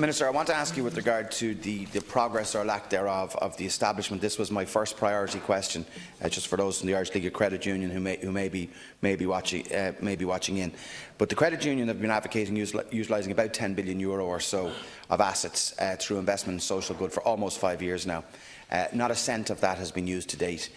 Minister, I want to ask you with regard to the progress or lack thereof of the establishment. This was my first priority question, just for those in the Irish League of Credit Union who may be watching in. But the credit union have been advocating utilising about €10 billion or so of assets through investment in social good for almost 5 years now. Not a cent of that has been used to date.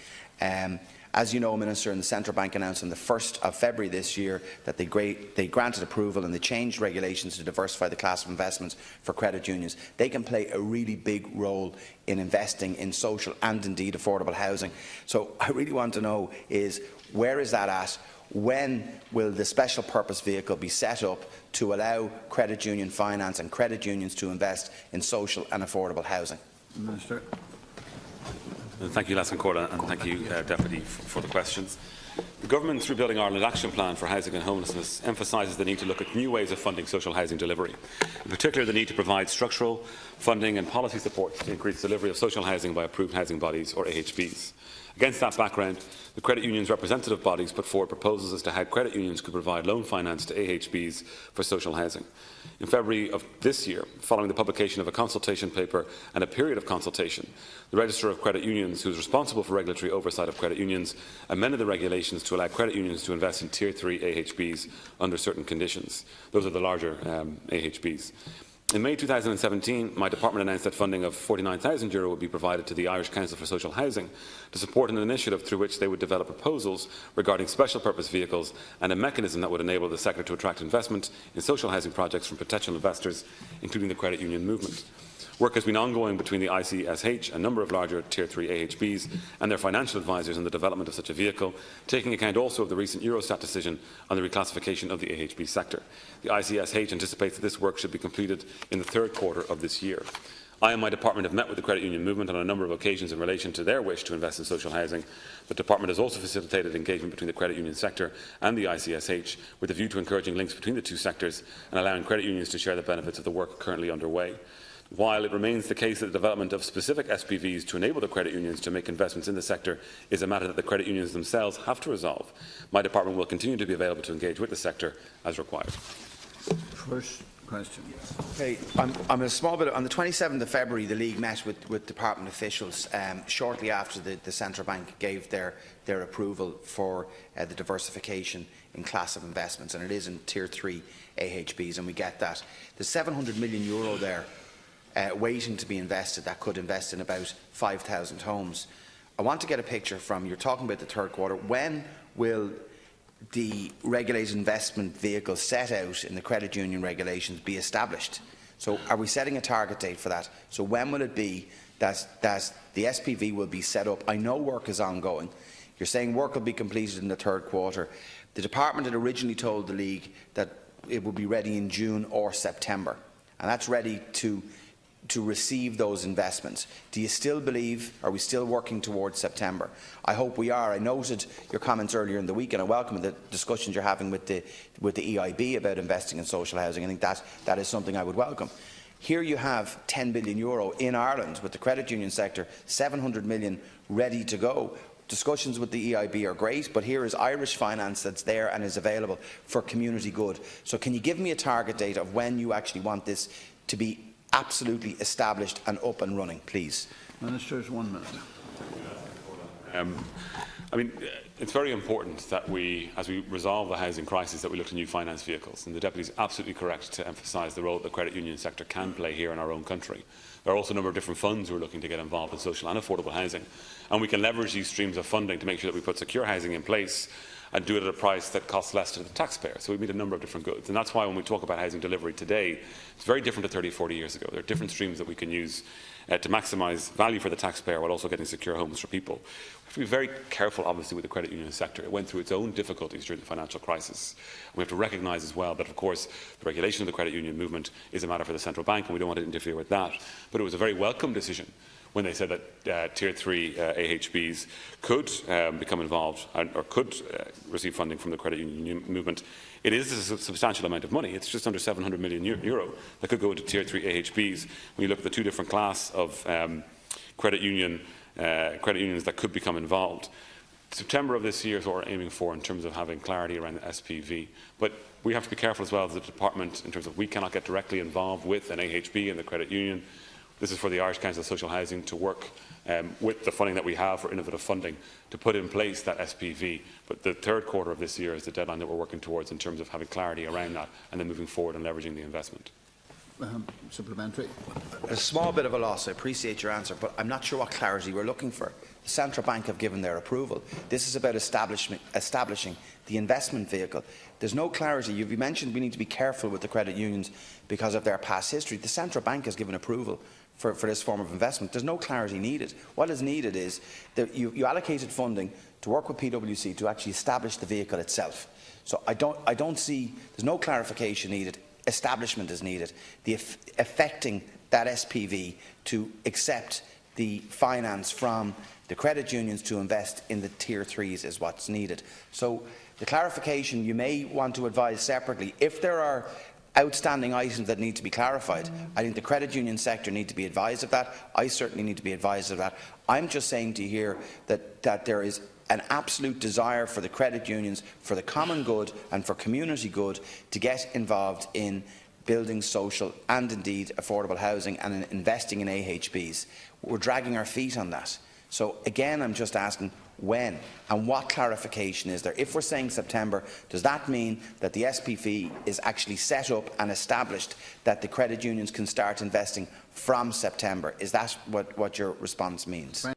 As you know, Minister, and the Central Bank announced on the 1st of February this year that they granted approval and they changed regulations to diversify the class of investments for credit unions. They can play a really big role in investing in social and indeed affordable housing. So I really want to know is, where is that at? When will the special purpose vehicle be set up to allow credit union finance and credit unions to invest in social and affordable housing? Minister. Thank you, Laskin Corlin, and thank you, Deputy, for the questions. The Government's Rebuilding Ireland Action Plan for Housing and Homelessness emphasises the need to look at new ways of funding social housing delivery, in particular the need to provide structural funding and policy support to increase delivery of social housing by approved housing bodies, or AHBs. Against that background, the credit unions' representative bodies put forward proposals as to how credit unions could provide loan finance to AHBs for social housing. In February of this year, following the publication of a consultation paper and a period of consultation, the Register of Credit Unions, who is responsible for regulatory oversight of credit unions, amended the regulations to allow credit unions to invest in Tier 3 AHBs under certain conditions. Those are the larger AHBs. In May 2017, my department announced that funding of €49,000 would be provided to the Irish Council for Social Housing to support an initiative through which they would develop proposals regarding special purpose vehicles and a mechanism that would enable the sector to attract investment in social housing projects from potential investors, including the credit union movement. Work has been ongoing between the ICSH, a number of larger Tier 3 AHBs, and their financial advisors in the development of such a vehicle, taking account also of the recent Eurostat decision on the reclassification of the AHB sector. The ICSH anticipates that this work should be completed in the third quarter of this year. I and my department have met with the credit union movement on a number of occasions in relation to their wish to invest in social housing. The department has also facilitated engagement between the credit union sector and the ICSH with a view to encouraging links between the two sectors and allowing credit unions to share the benefits of the work currently underway. While it remains the case that the development of specific SPVs to enable the credit unions to make investments in the sector is a matter that the credit unions themselves have to resolve, my department will continue to be available to engage with the sector as required. First question. Okay, I'm a small bit. On the 27th of February, the League met with department officials shortly after the Central Bank gave their approval for the diversification in class of investments, and it is in Tier 3 AHBs, and we get that. There's €700 million there waiting to be invested that could invest in about 5,000 homes. I want to get a picture from, you're talking about the third quarter, when will the regulated investment vehicle set out in the credit union regulations be established? So are we setting a target date for that? So when will it be that the SPV will be set up? I know work is ongoing. You're saying work will be completed in the third quarter. The department had originally told the League that it would be ready in June or September, and that's ready to receive those investments. Do you still believe, are we still working towards September? I hope we are. I noted your comments earlier in the week, and I welcome the discussions you're having with the EIB about investing in social housing. I think that is something I would welcome. Here you have €10 billion in Ireland with the credit union sector, 700 million ready to go. Discussions with the EIB are great, but here is Irish finance that's there and is available for community good. So can you give me a target date of when you actually want this to be absolutely established and up and running, please? Ministers, 1 minute. It's very important that we, as we resolve the housing crisis, that we look to new finance vehicles. And the Deputy is absolutely correct to emphasise the role that the credit union sector can play here in our own country. There are also a number of different funds who are looking to get involved in social and affordable housing. And we can leverage these streams of funding to make sure that we put secure housing in place and do it at a price that costs less to the taxpayer. So we meet a number of different goods. And that's why when we talk about housing delivery today, it's very different to 30, 40 years ago. There are different streams that we can use to maximise value for the taxpayer while also getting secure homes for people. We have to be very careful, obviously, with the credit union sector. It went through its own difficulties during the financial crisis. And we have to recognise as well that, of course, the regulation of the credit union movement is a matter for the central bank, and we don't want to interfere with that. But it was a very welcome decision when they said that Tier 3 AHBs could become involved or could receive funding from the credit union movement. It is a substantial amount of money. It's just under €700 million that could go into Tier 3 AHBs. When you look at the two different class of credit unions that could become involved, September of this year is what we're aiming for in terms of having clarity around the SPV. But we have to be careful as well as the department in terms of we cannot get directly involved with an AHB and the credit union. This is for the Irish Council of Social Housing to work with the funding that we have for innovative funding to put in place that SPV. But the third quarter of this year is the deadline that we're working towards in terms of having clarity around that and then moving forward and leveraging the investment. Supplementary. A small bit of a loss. I appreciate your answer, but I'm not sure what clarity we're looking for. The Central Bank have given their approval. This is about establishing the investment vehicle. There's no clarity. You've mentioned we need to be careful with the credit unions because of their past history. The Central Bank has given approval for this form of investment. There's no clarity needed. What is needed is that you allocated funding to work with PwC to actually establish the vehicle itself. So I don't see, there's no clarification needed. Establishment is needed. Affecting that SPV to accept the finance from the credit unions to invest in the Tier 3s is what's needed. So the clarification, you may want to advise separately. If there are outstanding items that need to be clarified, I think the credit union sector need to be advised of that. I certainly need to be advised of that. I'm just saying to you here that there is an absolute desire for the credit unions, for the common good and for community good, to get involved in building social and indeed affordable housing and in investing in AHBs. We're dragging our feet on that. So again, I'm just asking when and what clarification is there? If we're saying September, does that mean that the SPV is actually set up and established, that the credit unions can start investing from September? Is that what your response means?